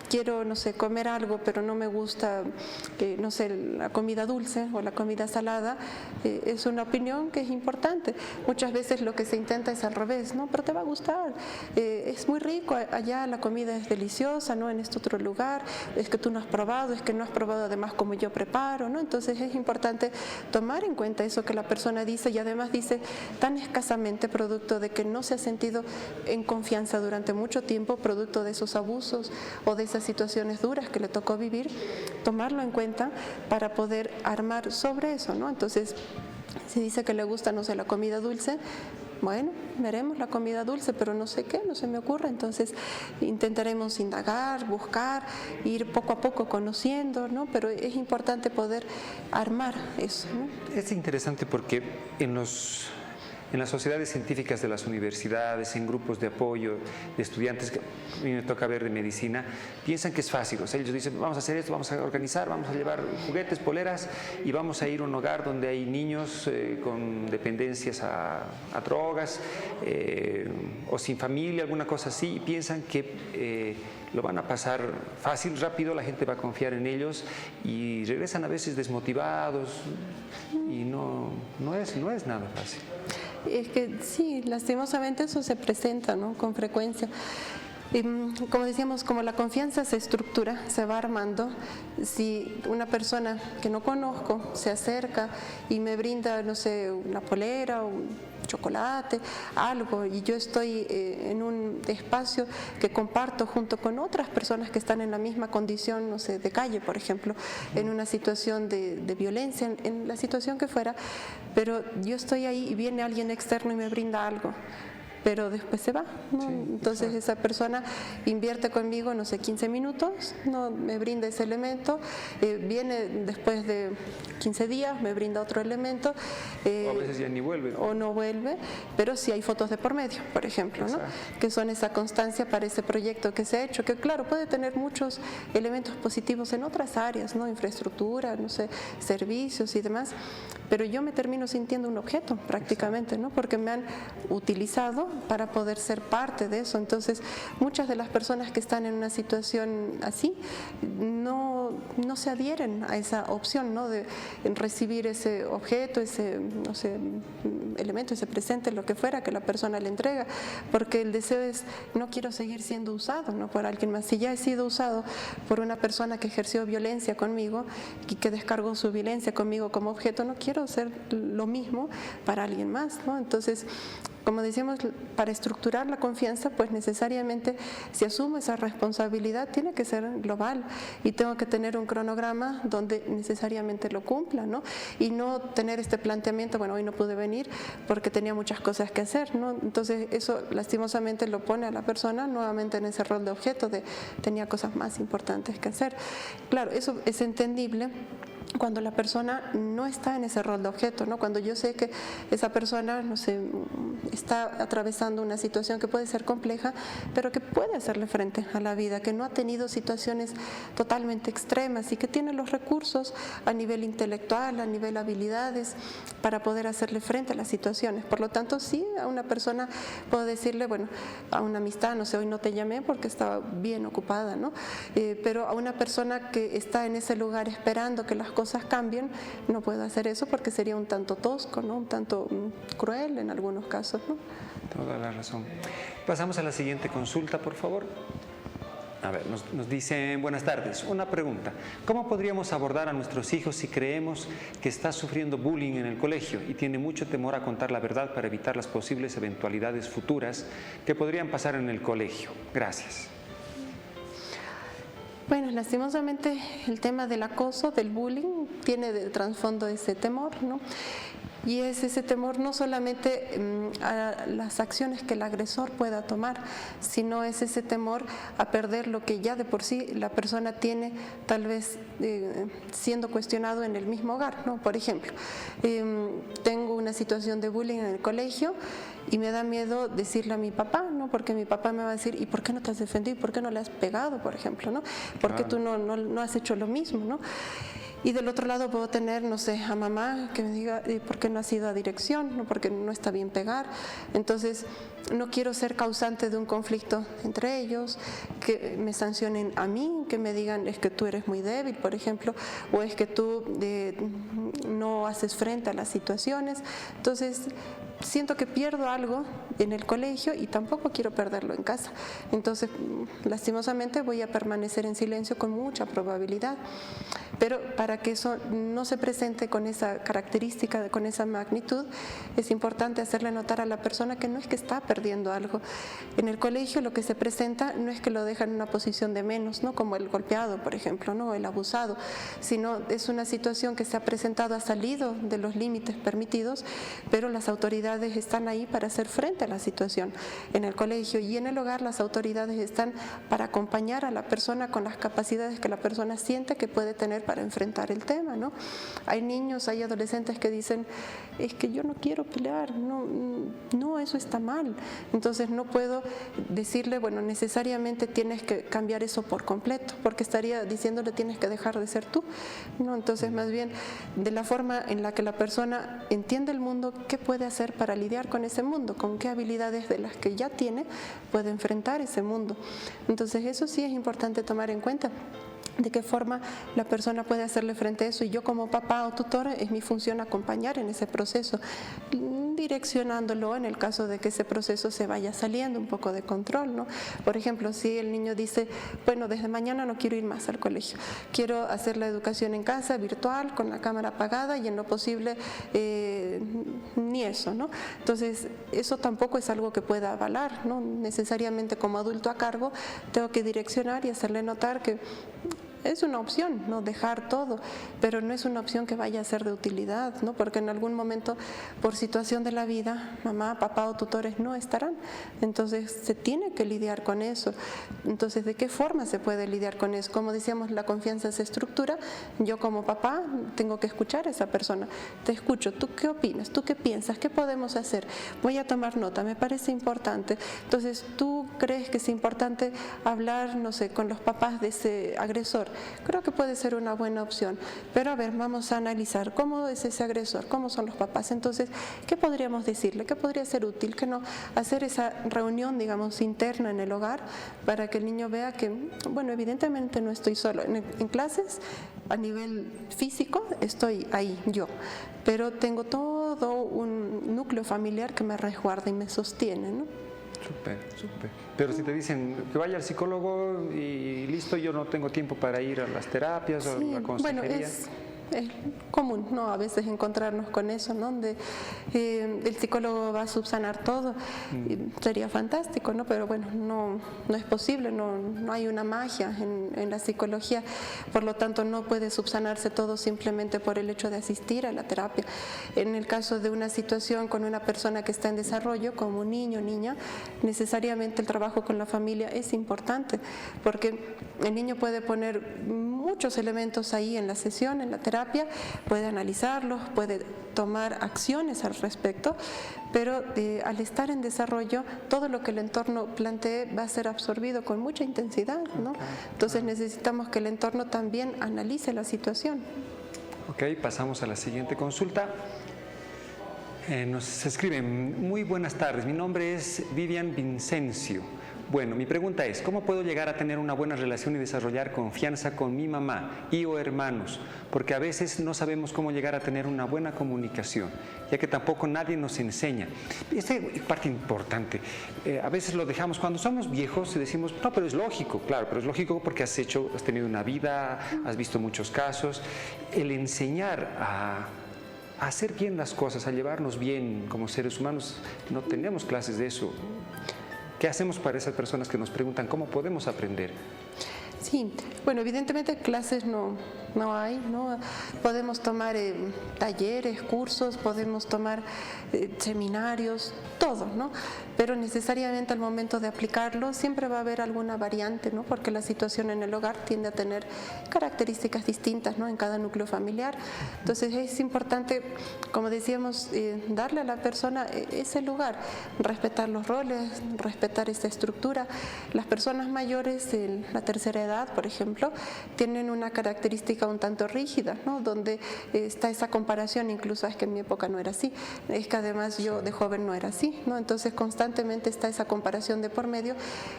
quiero, no sé, comer algo, pero no me gusta, no sé, la comida dulce o la comida salada, es una opinión que es importante. Muchas veces lo que se intenta es al revés, ¿no? Pero te va a gustar, es muy rico, allá la comida es deliciosa, ¿no? En este otro lugar, es que tú no has probado, es que no has probado además como yo preparo, ¿no? Entonces es importante tomar en cuenta eso que la persona dice y además dice tan escasamente producto de que no se ha sentido en confianza durante mucho tiempo, producto de esos abusos o de esas situaciones duras que le tocó vivir, tomarlo en cuenta para poder armar sobre eso, ¿no? Entonces, si dice que le gusta, no sé, la comida dulce, bueno, veremos la comida dulce, pero no sé qué, no se me ocurre. Entonces intentaremos indagar, buscar, ir poco a poco conociendo, ¿no? Pero es importante poder armar eso, ¿no? Es interesante porque en las sociedades científicas de las universidades, en grupos de apoyo de estudiantes, que a mí me toca ver de medicina, piensan que es fácil. O sea, ellos dicen, vamos a hacer esto, vamos a organizar, vamos a llevar juguetes, poleras y vamos a ir a un hogar donde hay niños con dependencias a drogas o sin familia, alguna cosa así, y piensan que lo van a pasar fácil, rápido, la gente va a confiar en ellos y regresan a veces desmotivados y no es nada fácil. Es que sí, lastimosamente eso se presenta, ¿no? Con frecuencia. Como decíamos, como la confianza se estructura, se va armando, si una persona que no conozco se acerca y me brinda, no sé, una polera, un chocolate, algo, y yo estoy en un espacio que comparto junto con otras personas que están en la misma condición, no sé, de calle, por ejemplo, en una situación de violencia, en la situación que fuera, pero yo estoy ahí y viene alguien externo y me brinda algo, pero después se va, ¿no? Sí, entonces exacto. Esa persona invierte conmigo, no sé, 15 minutos, ¿no? Me brinda ese elemento, viene después de 15 días, me brinda otro elemento. O a veces ya ni vuelve. O no vuelve, pero sí hay fotos de por medio, por ejemplo, ¿no? Que son esa constancia para ese proyecto que se ha hecho, que claro, puede tener muchos elementos positivos en otras áreas, ¿no? Infraestructura, no sé, servicios y demás, pero yo me termino sintiendo un objeto prácticamente, ¿no? Porque me han utilizado para poder ser parte de eso. Entonces, muchas de las personas que están en una situación así no se adhieren a esa opción, ¿no? De recibir ese objeto, ese, no sé, elemento, ese presente, lo que fuera que la persona le entrega, porque el deseo es, no quiero seguir siendo usado, ¿no? Por alguien más. Si ya he sido usado por una persona que ejerció violencia conmigo y que descargó su violencia conmigo como objeto, no quiero ser lo mismo para alguien más, ¿no? Entonces, como decíamos, para estructurar la confianza, pues necesariamente si asumo esa responsabilidad tiene que ser global y tengo que tener un cronograma donde necesariamente lo cumpla, ¿no? Y no tener este planteamiento, bueno, hoy no pude venir porque tenía muchas cosas que hacer, ¿no? Entonces eso lastimosamente lo pone a la persona nuevamente en ese rol de objeto de tenía cosas más importantes que hacer. Claro, eso es entendible cuando la persona no está en ese rol de objeto, ¿no? Cuando yo sé que esa persona, no sé, está atravesando una situación que puede ser compleja, pero que puede hacerle frente a la vida, que no ha tenido situaciones totalmente extremas y que tiene los recursos a nivel intelectual, a nivel habilidades, para poder hacerle frente a las situaciones. Por lo tanto, sí, a una persona puedo decirle, bueno, a una amistad, no sé, hoy no te llamé porque estaba bien ocupada, ¿no? Pero a una persona que está en ese lugar esperando que las cosas cambien, no puedo hacer eso porque sería un tanto tosco, ¿no? Un tanto cruel en algunos casos, ¿no? Toda la razón. Pasamos a la siguiente consulta, por favor. A ver, nos dicen, buenas tardes, una pregunta. ¿Cómo podríamos abordar a nuestros hijos si creemos que está sufriendo bullying en el colegio y tiene mucho temor a contar la verdad para evitar las posibles eventualidades futuras que podrían pasar en el colegio? Gracias. Bueno, lastimosamente el tema del acoso, del bullying, tiene de trasfondo ese temor, ¿no? Y es ese temor no solamente a las acciones que el agresor pueda tomar, sino es ese temor a perder lo que ya de por sí la persona tiene, tal vez siendo cuestionado en el mismo hogar, ¿no? Por ejemplo, tengo una situación de bullying en el colegio y me da miedo decirle a mi papá, ¿no? Porque mi papá me va a decir, ¿y por qué no te has defendido? ¿Y por qué no le has pegado, por ejemplo, ¿no? ¿Por qué tú no has hecho lo mismo, ¿no? Y del otro lado puedo tener, no sé, a mamá que me diga, ¿por qué no has ido a dirección? ¿No? Porque no está bien pegar. Entonces, no quiero ser causante de un conflicto entre ellos, que me sancionen a mí, que me digan, es que tú eres muy débil, por ejemplo, o es que tú no haces frente a las situaciones. Entonces, siento que pierdo algo en el colegio y tampoco quiero perderlo en casa. Entonces, lastimosamente voy a permanecer en silencio con mucha probabilidad. Pero para que eso no se presente con esa característica, con esa magnitud, es importante hacerle notar a la persona que no es que está perdiendo algo. En el colegio lo que se presenta no es que lo dejan en una posición de menos, ¿no? Como el golpeado, por ejemplo, ¿no? El abusado, sino es una situación que se ha presentado, ha salido de los límites permitidos, pero las autoridades están ahí para hacer frente a la situación. En el colegio y en el hogar las autoridades están para acompañar a la persona con las capacidades que la persona siente que puede tener para enfrentar el tema, ¿no? Hay niños, hay adolescentes que dicen, es que yo no quiero pelear, no, eso está mal. Entonces no puedo decirle, bueno, necesariamente tienes que cambiar eso por completo, porque estaría diciéndole tienes que dejar de ser tú, ¿no? Entonces más bien de la forma en la que la persona entiende el mundo, ¿qué puede hacer para lidiar con ese mundo? ¿Con qué habilidades de las que ya tiene puede enfrentar ese mundo? Entonces eso sí es importante tomar en cuenta. De qué forma la persona puede hacerle frente a eso, y yo como papá o tutor es mi función acompañar en ese proceso, direccionándolo en el caso de que ese proceso se vaya saliendo un poco de control, ¿no? Por ejemplo, si el niño dice, bueno, desde mañana no quiero ir más al colegio, quiero hacer la educación en casa, virtual, con la cámara apagada y en lo posible ni eso, ¿no? Entonces, eso tampoco es algo que pueda avalar, ¿no? Necesariamente como adulto a cargo tengo que direccionar y hacerle notar que es una opción, ¿no? Dejar todo, pero no es una opción que vaya a ser de utilidad, ¿no? Porque en algún momento, por situación de la vida, mamá, papá o tutores no estarán. Entonces, se tiene que lidiar con eso. Entonces, ¿de qué forma se puede lidiar con eso? Como decíamos, la confianza se estructura. Yo como papá tengo que escuchar a esa persona. Te escucho, ¿tú qué opinas? ¿Tú qué piensas? ¿Qué podemos hacer? Voy a tomar nota, me parece importante. Entonces, ¿tú crees que es importante hablar, no sé, con los papás de ese agresor? Creo que puede ser una buena opción, pero a ver, vamos a analizar cómo es ese agresor, cómo son los papás. Entonces, ¿qué podríamos decirle? ¿Qué podría ser útil? ¿Qué no? Hacer esa reunión, digamos, interna en el hogar para que el niño vea que, bueno, evidentemente no estoy solo. En clases, a nivel físico, estoy ahí yo, pero tengo todo un núcleo familiar que me resguarda y me sostiene, ¿no? Súper, súper. Pero si te dicen que vaya al psicólogo y listo, yo no tengo tiempo para ir a las terapias o a la consejería. Bueno, es común, ¿no? A veces encontrarnos con eso, ¿no? Donde el psicólogo va a subsanar todo, y sería fantástico, ¿no? Pero bueno, no es posible, no hay una magia en la psicología, por lo tanto no puede subsanarse todo simplemente por el hecho de asistir a la terapia. En el caso de una situación con una persona que está en desarrollo, como un niño o niña, necesariamente el trabajo con la familia es importante, porque el niño puede poner muchos elementos ahí en la sesión, en la terapia, puede analizarlos, puede tomar acciones al respecto, pero al estar en desarrollo, todo lo que el entorno plantee va a ser absorbido con mucha intensidad, ¿no? Entonces necesitamos que el entorno también analice la situación. Ok, pasamos a la siguiente consulta. Nos escriben: muy buenas tardes, mi nombre es Vivian Vincencio. Bueno, mi pregunta es, ¿cómo puedo llegar a tener una buena relación y desarrollar confianza con mi mamá y o hermanos? Porque a veces no sabemos cómo llegar a tener una buena comunicación, ya que tampoco nadie nos enseña. Esta es parte importante. A veces lo dejamos cuando somos viejos y decimos, no, pero es lógico, claro, pero es lógico porque has tenido una vida, has visto muchos casos. El enseñar a hacer bien las cosas, a llevarnos bien como seres humanos, no tenemos clases de eso. ¿Qué hacemos para esas personas que nos preguntan cómo podemos aprender? Sí, bueno, evidentemente clases no hay, ¿no? Podemos tomar talleres, cursos, podemos tomar seminarios, todo, ¿no? Pero necesariamente al momento de aplicarlo siempre va a haber alguna variante, ¿no? Porque la situación en el hogar tiende a tener características distintas, ¿no? En cada núcleo familiar. Entonces es importante, como decíamos, darle a la persona ese lugar, respetar los roles, respetar esa estructura. Las personas mayores en la tercera edad, por ejemplo, tienen una característica un tanto rígida, ¿no? Donde está esa comparación, incluso es que en mi época no era así, es que además yo de joven no era así, ¿no? Entonces constantemente está esa comparación de por medio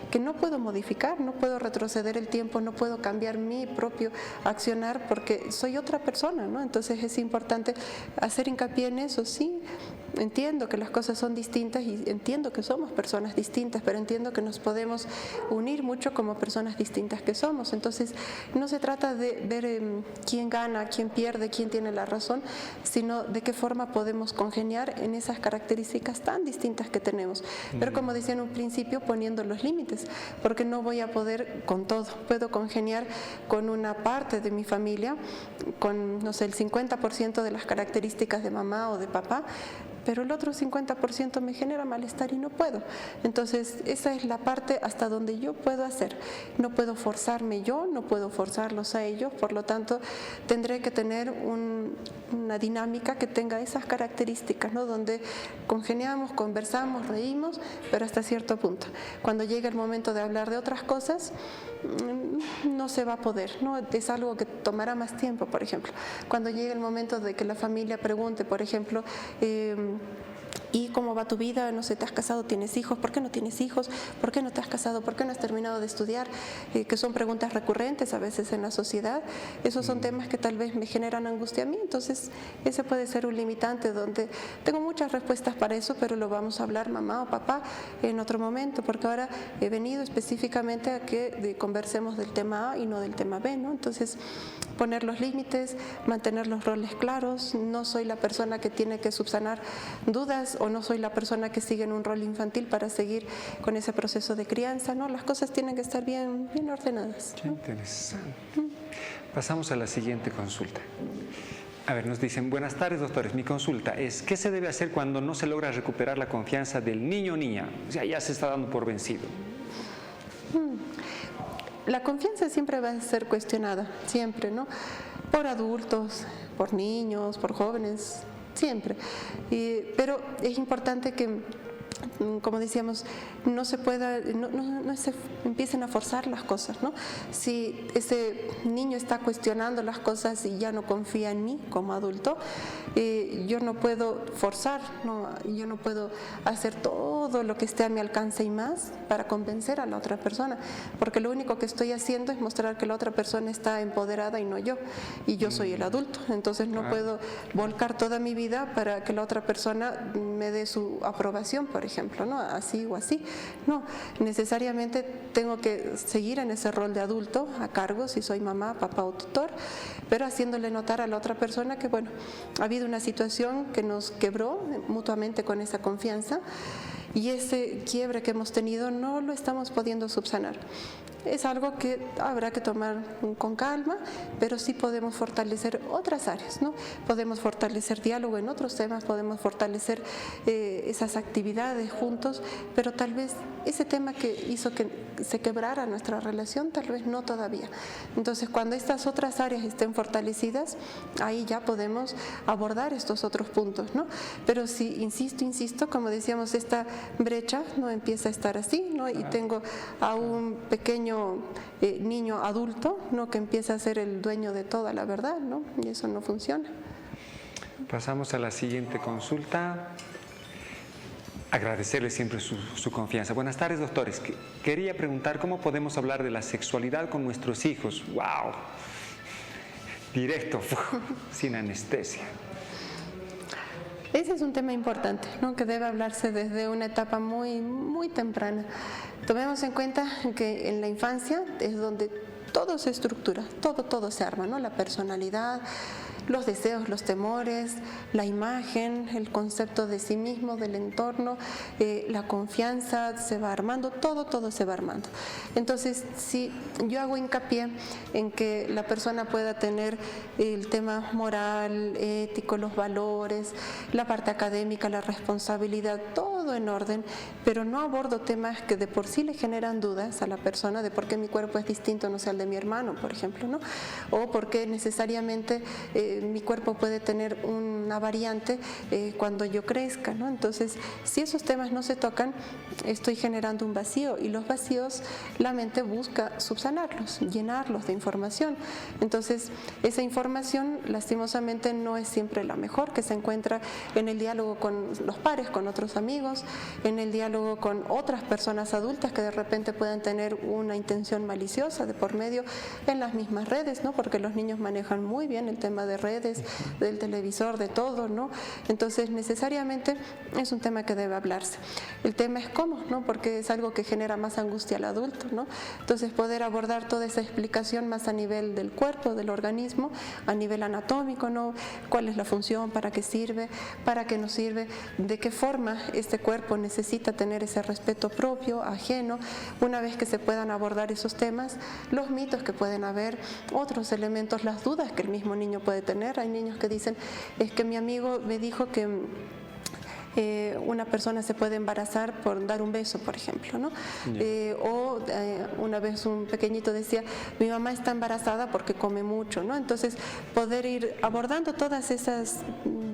que no puedo modificar, no puedo retroceder el tiempo, no puedo cambiar mi propio accionar porque soy otra persona, ¿no? Entonces es importante hacer hincapié en eso, sí. Entiendo que las cosas son distintas y entiendo que somos personas distintas, pero entiendo que nos podemos unir mucho como personas distintas que somos. Entonces, no se trata de ver quién gana, quién pierde, quién tiene la razón, sino de qué forma podemos congeniar en esas características tan distintas que tenemos. Pero como decía en un principio, poniendo los límites, porque no voy a poder con todo. Puedo congeniar con una parte de mi familia, con, no sé, el 50% de las características de mamá o de papá, pero el otro 50% me genera malestar y no puedo. Entonces, esa es la parte hasta donde yo puedo hacer. No puedo forzarme yo, no puedo forzarlos a ellos, por lo tanto, tendré que tener una dinámica que tenga esas características, ¿no? Donde congeniamos, conversamos, reímos, pero hasta cierto punto. Cuando llega el momento de hablar de otras cosas, no se va a poder, ¿no? Es algo que tomará más tiempo, por ejemplo. Cuando llegue el momento de que la familia pregunte, por ejemplo, ¿y cómo va tu vida? No sé, ¿te has casado? ¿Tienes hijos? ¿Por qué no tienes hijos? ¿Por qué no te has casado? ¿Por qué no has terminado de estudiar? Que son preguntas recurrentes a veces en la sociedad. Esos son temas que tal vez me generan angustia a mí. Entonces, ese puede ser un limitante donde tengo muchas respuestas para eso, pero lo vamos a hablar mamá o papá en otro momento, porque ahora he venido específicamente a que conversemos del tema A y no del tema B, ¿no? Entonces, poner los límites, mantener los roles claros. No soy la persona que tiene que subsanar dudas o no soy la persona que sigue en un rol infantil para seguir con ese proceso de crianza, ¿no? Las cosas tienen que estar bien ordenadas, ¿no? Qué interesante. Pasamos a la siguiente consulta. A ver, nos dicen: buenas tardes, doctores. Mi consulta es, ¿qué se debe hacer cuando no se logra recuperar la confianza del niño o niña? O sea, ya se está dando por vencido. La confianza siempre va a ser cuestionada, siempre, ¿no? Por adultos, por niños, por jóvenes, siempre. Pero es importante que, como decíamos, no se empiecen a forzar las cosas, ¿no? Si ese niño está cuestionando las cosas y ya no confía en mí como adulto, yo no puedo forzar, ¿no? Yo no puedo hacer todo todo lo que esté a mi alcance y más para convencer a la otra persona, porque lo único que estoy haciendo es mostrar que la otra persona está empoderada y no yo, y yo soy el adulto, entonces no puedo volcar toda mi vida para que la otra persona me dé su aprobación, por ejemplo, ¿no? Así o así, no, necesariamente tengo que seguir en ese rol de adulto a cargo, si soy mamá, papá o tutor, pero haciéndole notar a la otra persona que, bueno, ha habido una situación que nos quebró mutuamente con esa confianza y ese quiebre que hemos tenido no lo estamos pudiendo subsanar. Es algo que habrá que tomar con calma, pero sí podemos fortalecer otras áreas, ¿no? Podemos fortalecer diálogo en otros temas, podemos fortalecer esas actividades juntos, pero tal vez ese tema que hizo que se quebrara nuestra relación, tal vez no todavía. Entonces, cuando estas otras áreas estén fortalecidas, ahí ya podemos abordar estos otros puntos, ¿no? Pero si, insisto, como decíamos, esta brecha no empieza a estar así, ¿no? Y tengo a un pequeño niño adulto, ¿no? Que empieza a ser el dueño de toda la verdad, ¿no? Y eso no funciona. Pasamos a la siguiente consulta. Agradecerle siempre su confianza. Buenas tardes, doctores. Quería preguntar cómo podemos hablar de la sexualidad con nuestros hijos. ¡Wow! Directo, sin anestesia. Ese es un tema importante, ¿no? Que debe hablarse desde una etapa muy temprana. Tomemos en cuenta que en la infancia es donde todo se estructura, todo se arma, ¿no? La personalidad, los deseos, los temores, la imagen, el concepto de sí mismo, del entorno, la confianza se va armando, todo se va armando. Entonces, si yo hago hincapié en que la persona pueda tener el tema moral, ético, los valores, la parte académica, la responsabilidad, todo en orden, pero no abordo temas que de por sí le generan dudas a la persona de por qué mi cuerpo es distinto, no sea el de mi hermano, por ejemplo, ¿no? O por qué necesariamente mi cuerpo puede tener una variante cuando yo crezca, ¿no? Entonces, si esos temas no se tocan, estoy generando un vacío y los vacíos la mente busca subsanarlos, llenarlos de información. Entonces, esa información lastimosamente no es siempre la mejor, que se encuentra en el diálogo con los pares, con otros amigos, en el diálogo con otras personas adultas que de repente puedan tener una intención maliciosa de por medio en las mismas redes, ¿no? Porque los niños manejan muy bien el tema de redes, del televisor, de todo, ¿no? Entonces, necesariamente es un tema que debe hablarse. El tema es cómo, ¿no? Porque es algo que genera más angustia al adulto, ¿no? Entonces, poder abordar toda esa explicación más a nivel del cuerpo, del organismo, a nivel anatómico, ¿no? ¿Cuál es la función? ¿Para qué sirve? ¿Para qué no sirve? ¿De qué forma este cuerpo necesita tener ese respeto propio, ajeno? Una vez que se puedan abordar esos temas, los mitos que pueden haber, otros elementos, las dudas que el mismo niño puede tener. Hay niños que dicen, es que mi amigo me dijo que una persona se puede embarazar por dar un beso, por ejemplo, ¿no? Una vez un pequeñito decía, mi mamá está embarazada porque come mucho, ¿no? Entonces, poder ir abordando todas esas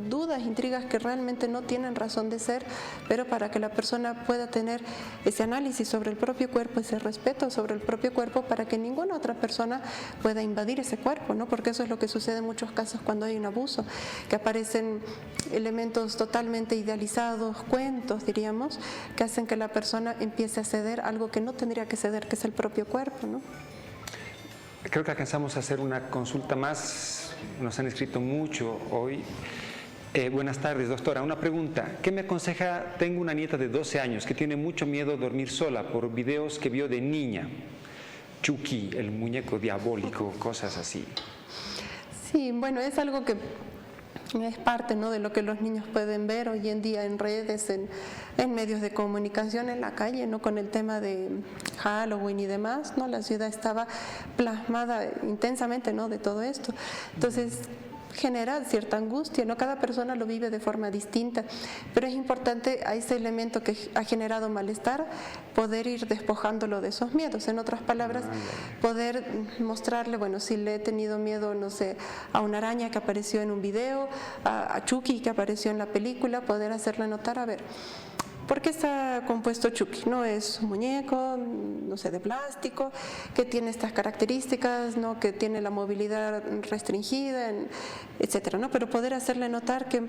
dudas, intrigas que realmente no tienen razón de ser, pero para que la persona pueda tener ese análisis sobre el propio cuerpo, ese respeto sobre el propio cuerpo, para que ninguna otra persona pueda invadir ese cuerpo, ¿no? Porque eso es lo que sucede en muchos casos cuando hay un abuso, que aparecen elementos totalmente idealizados, cuentos, diríamos, que hacen que la persona empiece a ceder algo que no tendría que ceder, que es el propio cuerpo, ¿no? Creo que alcanzamos a hacer una consulta más, nos han escrito mucho hoy. Buenas tardes, doctora. Una pregunta. ¿Qué me aconseja? Tengo una nieta de 12 años que tiene mucho miedo a dormir sola por videos que vio de niña. Chucky, el muñeco diabólico, cosas así. Sí, bueno, es algo que es parte, ¿no?, de lo que los niños pueden ver hoy en día en redes, en medios de comunicación, en la calle, ¿no?, con el tema de Halloween y demás, ¿no? La ciudad estaba plasmada intensamente, ¿no?, de todo esto. Entonces, genera cierta angustia, ¿no? Cada persona lo vive de forma distinta, pero es importante a ese elemento que ha generado malestar poder ir despojándolo de esos miedos. En otras palabras, poder mostrarle, bueno, si le he tenido miedo, no sé, a una araña que apareció en un video, a Chucky que apareció en la película, poder hacerle notar, a ver, ¿por qué está compuesto Chucky? No es un muñeco, no sé, de plástico, que tiene estas características, ¿no?, que tiene la movilidad restringida, etcétera, ¿no? Pero poder hacerle notar que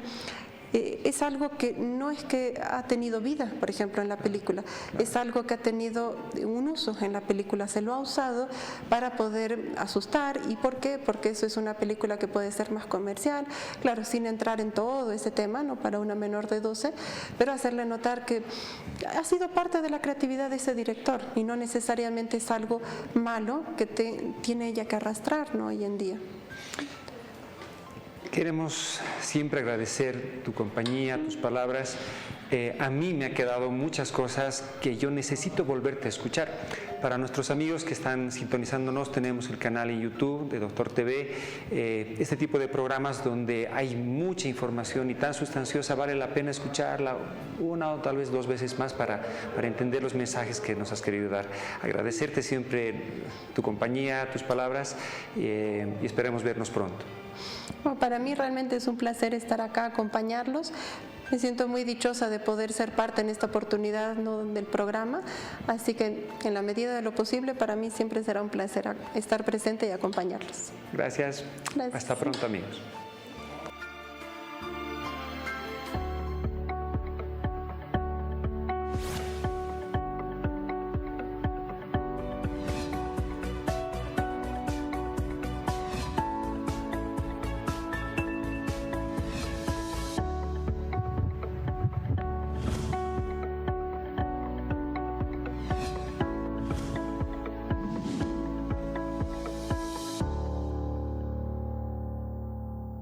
es algo que no es que ha tenido vida, por ejemplo, en la película, es algo que ha tenido un uso en la película, se lo ha usado para poder asustar. ¿Y por qué? Porque eso es una película que puede ser más comercial, claro, sin entrar en todo ese tema, ¿no? Para una menor de 12, pero hacerle notar que ha sido parte de la creatividad de ese director y no necesariamente es algo malo que tiene ella que arrastrar, ¿no? Hoy en día. Queremos siempre agradecer tu compañía, tus palabras. A mí me ha quedado muchas cosas que yo necesito volverte a escuchar. Para nuestros amigos que están sintonizándonos, tenemos el canal en YouTube de Doctor TV. Este tipo de programas donde hay mucha información y tan sustanciosa, vale la pena escucharla una o tal vez 2 veces más para entender los mensajes que nos has querido dar. Agradecerte siempre tu compañía, tus palabras y esperemos vernos pronto. Bueno, para mí realmente es un placer estar acá, acompañarlos. Me siento muy dichosa de poder ser parte en esta oportunidad, ¿no?, del programa, así que en la medida de lo posible para mí siempre será un placer estar presente y acompañarlos. Gracias. Gracias. Hasta pronto, amigos.